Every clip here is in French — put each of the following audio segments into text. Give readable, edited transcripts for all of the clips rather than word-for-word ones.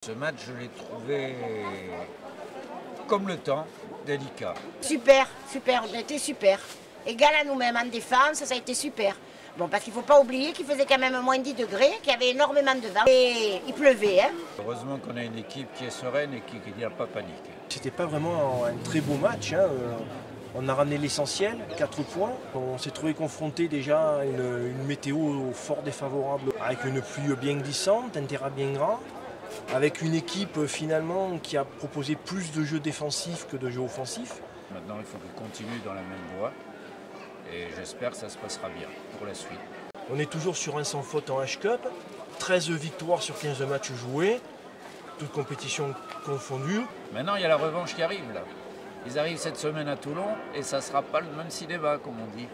Ce match, je l'ai trouvé, comme le temps, délicat. Super, super, on a été super. Égal à nous-mêmes en défense, ça a été super. Bon, parce qu'il ne faut pas oublier qu'il faisait quand même moins 10 degrés, qu'il y avait énormément de vent et il pleuvait. Hein. Heureusement qu'on a une équipe qui est sereine et qui n'a pas paniqué. C'était pas vraiment un très beau match. Hein. On a ramené l'essentiel, 4 points. On s'est trouvé confronté déjà à une météo fort défavorable, avec une pluie bien glissante, un terrain bien grand, avec une équipe finalement qui a proposé plus de jeux défensifs que de jeux offensifs. Maintenant, il faut qu'ils continuent dans la même voie et j'espère que ça se passera bien pour la suite. On est toujours sur un sans faute en H-Cup, 13 victoires sur 15 matchs joués, toutes compétitions confondues. Maintenant, il y a la revanche qui arrive là. Ils arrivent cette semaine à Toulon et ça ne sera pas le même cinéma, comme on dit.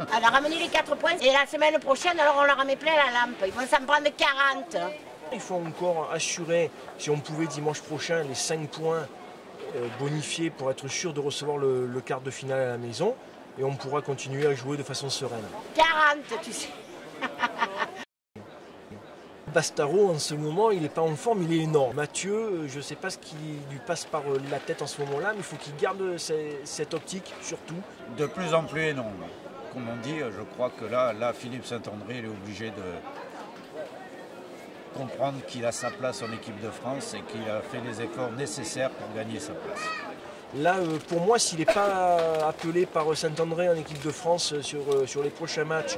On a ramené les 4 points et la semaine prochaine, alors on leur en met plein la lampe. Ils vont s'en prendre 40. Il faut encore assurer, si on pouvait dimanche prochain, les 5 points bonifiés pour être sûr de recevoir le quart de finale à la maison. Et on pourra continuer à jouer de façon sereine. 40, tu sais. Bastaro, en ce moment, il n'est pas en forme, il est énorme. Mathieu, je ne sais pas ce qui lui passe par la tête en ce moment-là, mais il faut qu'il garde cette optique, surtout. De plus en plus énorme. Comme on dit, je crois que là Philippe Saint-André il est obligé de comprendre qu'il a sa place en équipe de France et qu'il a fait les efforts nécessaires pour gagner sa place. Là, pour moi, s'il n'est pas appelé par Saint-André en équipe de France sur les prochains matchs,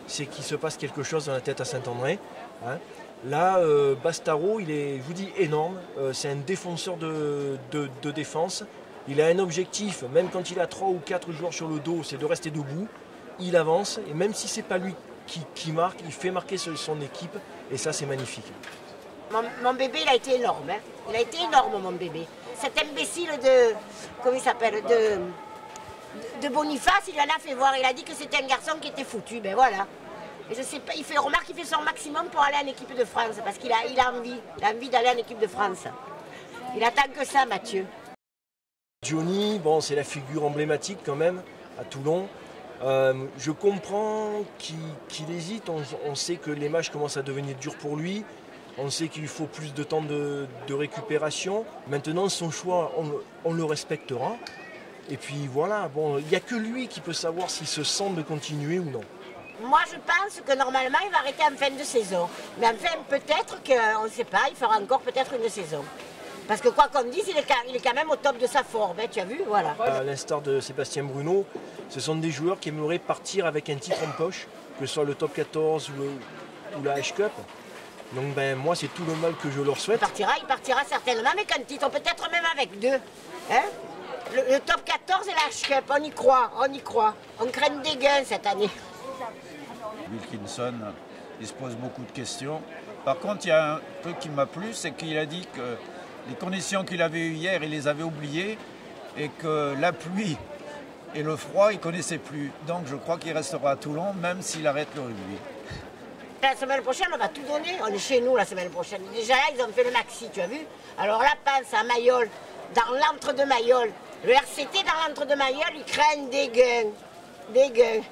c'est qu'il se passe quelque chose dans la tête à Saint-André. Hein. Là, Bastaro, il est, je vous dis, énorme. C'est un défenseur de défense. Il a un objectif, même quand il a 3 ou 4 joueurs sur le dos, c'est de rester debout. Il avance, et même si ce n'est pas lui qui marque, il fait marquer son équipe, et ça, c'est magnifique. Mon bébé, il a été énorme. Hein. Il a été énorme, mon bébé. Cet imbécile de... Comment il s'appelle de Boniface, il en a fait voir. Il a dit que c'était un garçon qui était foutu. Ben voilà. Et je sais pas, il fait remarque qu'il fait son maximum pour aller en équipe de France. Parce qu'il a envie. Il a envie d'aller en équipe de France. Il attend que ça, Mathieu. Johnny, bon, c'est la figure emblématique quand même, à Toulon. Je comprends qu'il hésite. On sait que les matchs commencent à devenir durs pour lui. On sait qu'il faut plus de temps de récupération. Maintenant, son choix, on le respectera. Et puis voilà, bon, il n'y a que lui qui peut savoir s'il se sent de continuer ou non. Moi, je pense que normalement, il va arrêter en fin de saison. Mais enfin, peut-être qu'on ne sait pas, il fera encore peut-être une saison. Parce que quoi qu'on dise, il est quand même au top de sa forme, hein, tu as vu, voilà. À l'instar de Sébastien Bruno, ce sont des joueurs qui aimeraient partir avec un titre en poche, que ce soit le top 14 ou la H-Cup. Donc ben, moi, c'est tout le mal que je leur souhaite. Il partira certainement avec un titre, peut-être même avec 2. Hein, le top 14 et la H-Cup, on y croit, on y croit. On craint des gains cette année. Wilkinson, il se pose beaucoup de questions. Par contre, il y a un truc qui m'a plu, c'est qu'il a dit que les conditions qu'il avait eues hier, il les avait oubliées et que la pluie et le froid, il ne connaissait plus. Donc je crois qu'il restera à Toulon, même s'il arrête le rugby. La semaine prochaine, on va tout donner. On est chez nous la semaine prochaine. Déjà là, ils ont fait le maxi, tu as vu? Alors là, pense à Mayol, dans l'entre-deux Mayol. Le RCT dans l'entre-deux Mayol, ils craignent des gains. Des gains.